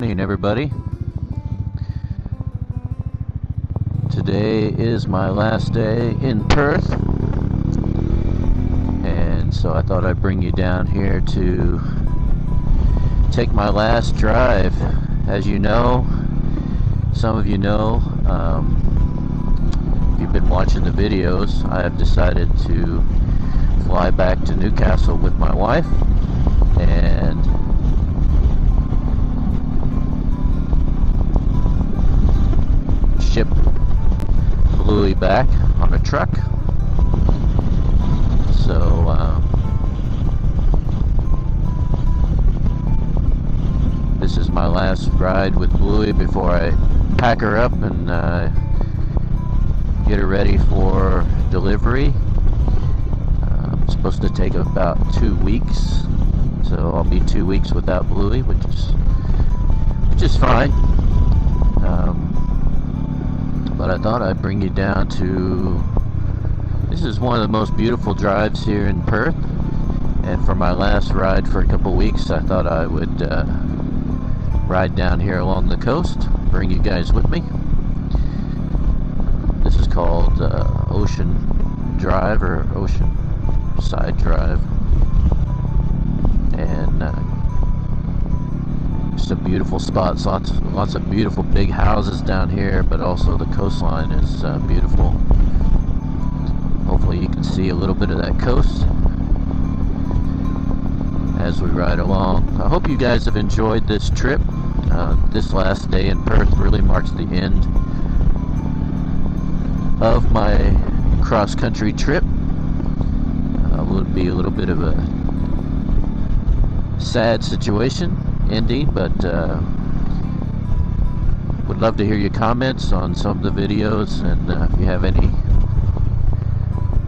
evening, everybody. Today is my last day in Perth, and so I thought I'd bring you down here to take my last drive. As you know, some of you know, if you've been watching the videos, I have decided to fly back to Newcastle with my wife and ship Bluey back on a truck. So this is my last ride with Bluey before I pack her up and get her ready for delivery. It's supposed to take about 2 weeks, so I'll be 2 weeks without Bluey, which is fine. But I thought I'd bring you down to, this is one of the most beautiful drives here in Perth, and for my last ride for a couple weeks I thought I would ride down here along the coast, bring you guys with me. This is called Ocean Drive, or Ocean Side Drive, and just a beautiful spot. Lots of beautiful big houses down here, but also the coastline is beautiful. Hopefully you can see a little bit of that coast as we ride along. I hope you guys have enjoyed this trip. This last day in Perth really marks the end of my cross-country trip. Will be a little bit of a sad situation ending, but would love to hear your comments on some of the videos, and if you have any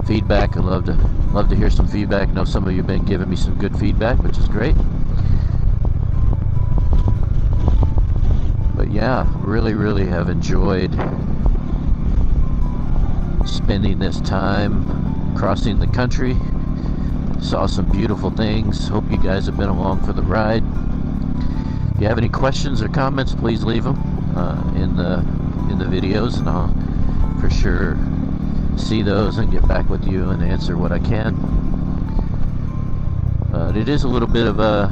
feedback, I'd love to hear some feedback. I know some of you have been giving me some good feedback, which is great. But yeah, really have enjoyed spending this time crossing the country. Saw some beautiful things. Hope you guys have been along for the ride. If you have any questions or comments, please leave them in the videos, and I'll for sure see those and get back with you and answer what I can. But it is a little bit of a,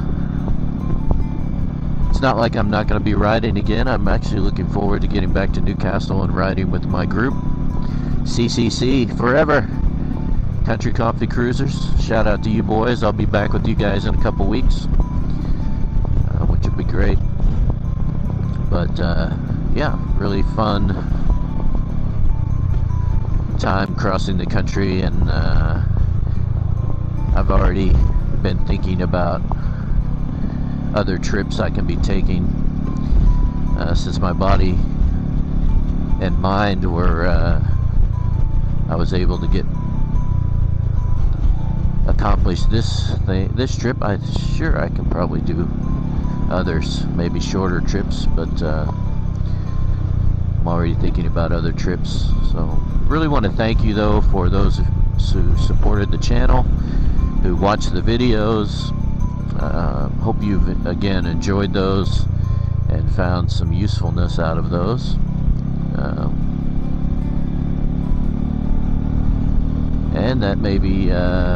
it's not like I'm not going to be riding again. I'm actually looking forward to getting back to Newcastle and riding with my group, CCC Forever Country Coffee Cruisers. Shout out to you boys. I'll be back with you guys in a couple weeks, which would be great. But yeah, really fun time crossing the country, and I've already been thinking about other trips I can be taking since my body and mind were I was able to accomplish this trip. I'm sure I can probably do others, maybe shorter trips, but I'm already thinking about other trips. So really want to thank you though for those who supported the channel, who watched the videos. Hope you've again enjoyed those and found some usefulness out of those. And that maybe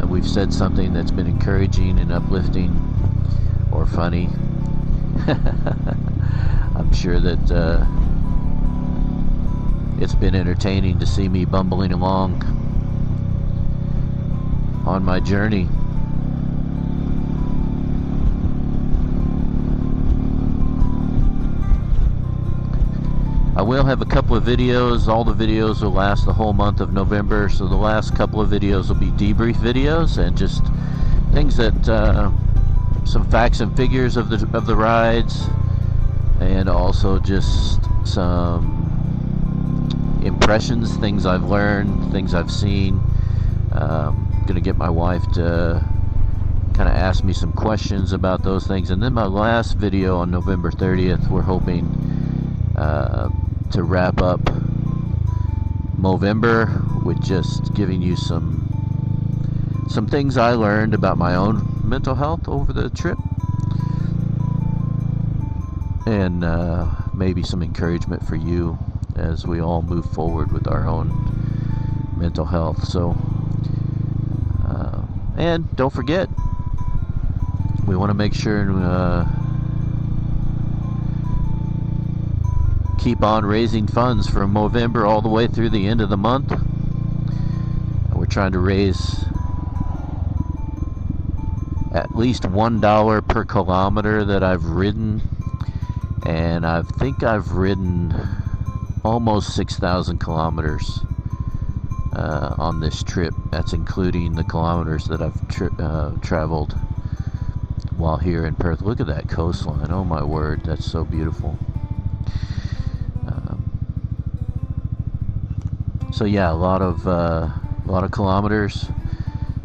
we've said something that's been encouraging and uplifting or funny. I'm sure that it's been entertaining to see me bumbling along on my journey. I will have a couple of videos. All the videos will last the whole month of November, so the last couple of videos will be debrief videos and just things that some facts and figures of the rides, and also just some impressions, things I've learned, things I've seen. Gonna get my wife to kind of ask me some questions about those things, and then my last video on November 30th, we're hoping to wrap up Movember with just giving you some things I learned about my own mental health over the trip. and maybe some encouragement for you as we all move forward with our own mental health. So, and don't forget, we want to make sure and keep on raising funds from Movember all the way through the end of the month. We're trying to raise at least $1 per kilometer that I've ridden, and I think I've ridden almost 6,000 kilometers on this trip. That's including the kilometers that I've traveled while here in Perth. Look at that coastline. Oh my word, that's so beautiful. So yeah, a lot of kilometers.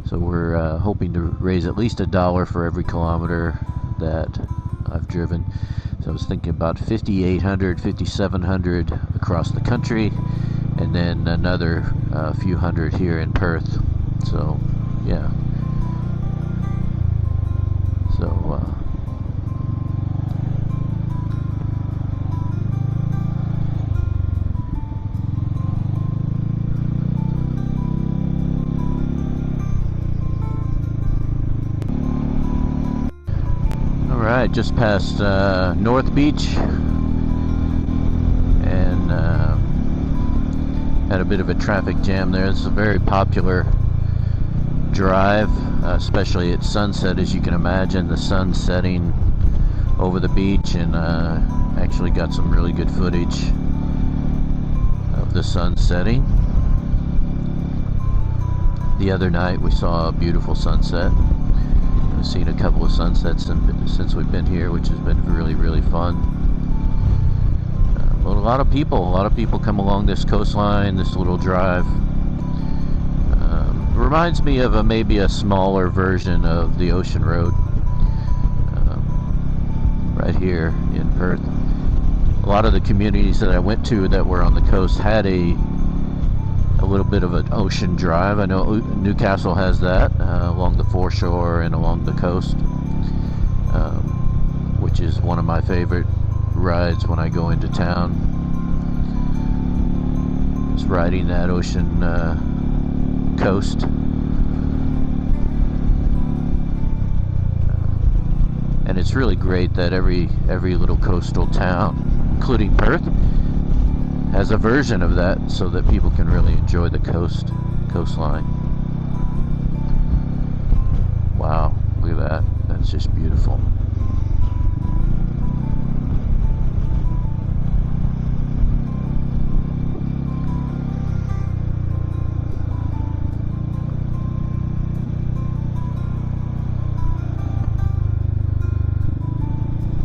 So we're hoping to raise at least $1 for every kilometer that I've driven. So I was thinking about 5,800, 5,700 across the country, and then another few hundred here in Perth. So yeah. So Alright, just past North Beach, and had a bit of a traffic jam there. It's a very popular drive, especially at sunset. As you can imagine, the sun setting over the beach, and actually got some really good footage of the sun setting. The other night we saw a beautiful sunset. We've seen a couple of sunsets since we've been here, which has been really, really fun. But a lot of people come along this coastline, this little drive. Reminds me of maybe a smaller version of the Ocean Road right here in Perth. A lot of the communities that I went to that were on the coast had a little bit of an ocean drive. I know Newcastle has that along the foreshore and along the coast, which is one of my favorite rides when I go into town. It's riding that ocean coast. And it's really great that every little coastal town, including Perth, has a version of that so that people can really enjoy the coastline. Wow, look at that. That's just beautiful.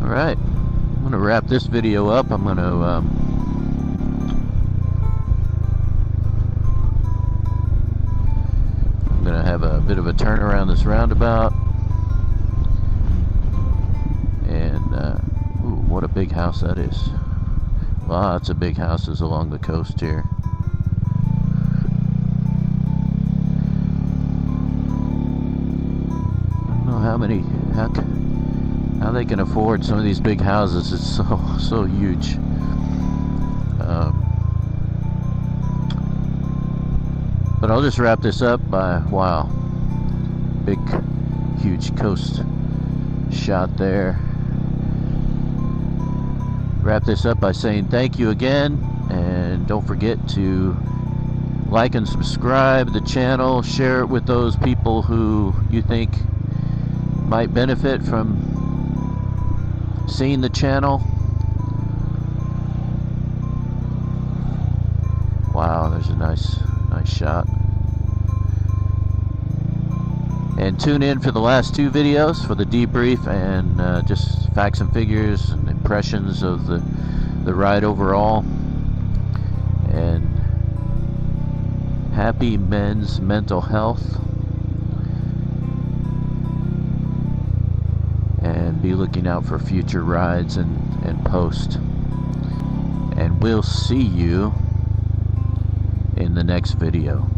Alright, I'm going to wrap this video up. I'm going to have a bit of a turn around this roundabout, and ooh, what a big house that is. Lots of big houses along the coast here. I don't know how they can afford some of these big houses. It's so huge. But I'll just wrap this up by, wow, big, huge coast shot there. Wrap this up by saying thank you again, and don't forget to like and subscribe the channel, share it with those people who you think might benefit from seeing the channel. Wow, there's a nice shot. And tune in for the last two videos for the debrief and just facts and figures and impressions of the ride overall. And happy men's mental health. And be looking out for future rides and posts. And we'll see you in the next video.